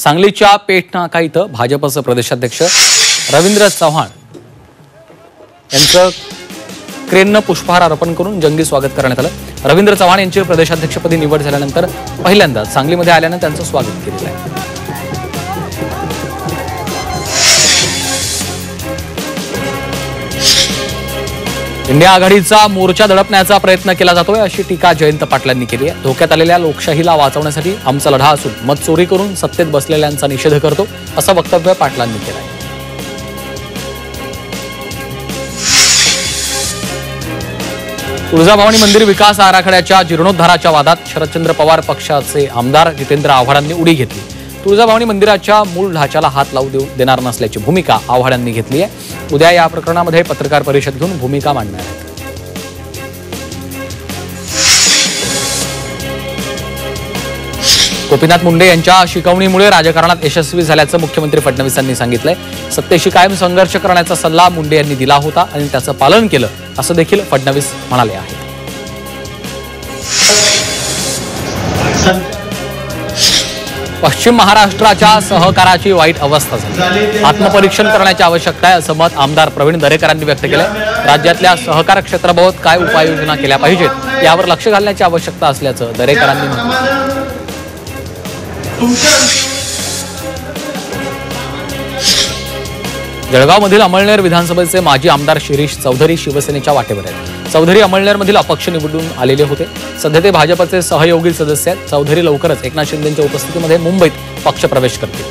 सांगलीच्या पेठनाका इथं भाजपचे प्रदेशाध्यक्ष रवींद्र चव्हाण यांचं क्रेननं पुष्पहार अर्पण करून जंगी स्वागत करण्यात आलं। रवींद्र चव्हाण यांची प्रदेशाध्यक्षपदी निवड झाल्यानंतर पहिल्यांदा सांगलीमध्ये आल्यानं त्यांचं स्वागत केलं आहे। इंडिया आघाडीचा मोर्चा दडपण्याचा प्रयत्न केला जातोय अशी टीका जयंत पाटलांनी केली आहे। धोक्यात आलेल्या लोकशाहीला वाचवण्यासाठी आमचा लढा असून मत चोरी करून सत्तेत बसलेल्यांचा निषेध करतो असं वक्तव्य पाटलांनी केलं आहे। तुळजाभवानी मंदिर विकास आराखड्याच्या जीर्णोद्धाराच्या वादात शरदचंद्र पवार पक्षाचे आमदार जितेंद्र आव्हाडांनी उडी घेतली। तुळजाभवानी मंदिराच्या मूळ ढाच्याला हात लावू देणार नसल्याची भूमिका आव्हाडांनी घेतली आहे। उद्या या प्रकरणामध्ये पत्रकार परिषद घेऊन भूमिका मांडणार आहेत। गोपीनाथ मुंडे यांच्या शिकवणीमुळे राजकारणात यशस्वी झाल्याचं मुख्यमंत्री फडणवीसांनी सांगितलंय। सत्तेशी कायम संघर्ष करण्याचा सल्ला मुंडे यांनी दिला होता आणि त्याचं पालन केलं असं देखील फडणवीस म्हणाले आहेत। पश्चिम महाराष्ट्राच्या सहकाराची वाईट अवस्था झाली। आत्मपरीक्षण करण्याची आवश्यकता आहे असं मत आमदार प्रवीण दरेकरांनी व्यक्त केलंय। राज्यातल्या सहकार क्षेत्राबाबत काय उपाययोजना केल्या पाहिजेत यावर लक्ष घालण्याची आवश्यकता असल्याचं दरेकरांनी म्हटलं। जळगावमधील अमळनेर विधानसभेचे माजी आमदार शिरीष चौधरी शिवसेनेच्या वाटेवर आहेत। चौधरी अमळनेरमधील अपक्ष निवडून आलेले होते। सध्या ते भाजपचे सहयोगी सदस्य आहेत। चौधरी लवकरच एकनाथ शिंदेंच्या उपस्थितीमध्ये मुंबईत पक्षप्रवेश करतील।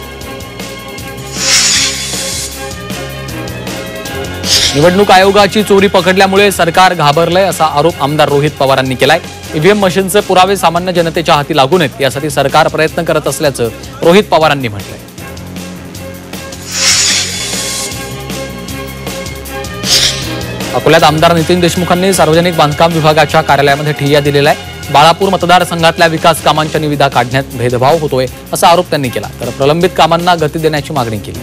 निवडणूक आयोगाची चोरी पकडल्यामुळे सरकार घाबरलंय असा आरोप आमदार रोहित पवारांनी केलाय। ईव्हीएम मशीनचे पुरावे सामान्य जनतेच्या हाती लागू नयेत यासाठी सरकार प्रयत्न करत असल्याचं रोहित पवारांनी म्हटलंय। अकोल्यात आमदार नितीन देशमुखांनी सार्वजनिक बांधकाम विभागाच्या कार्यालयामध्ये ठिय्या दिलेला आहे। बाळापूर मतदारसंघातल्या विकास कामांच्या निविदा काढण्यात भेदभाव होतोय असा आरोप त्यांनी केला, तर प्रलंबित कामांना गती देण्याची मागणी केली।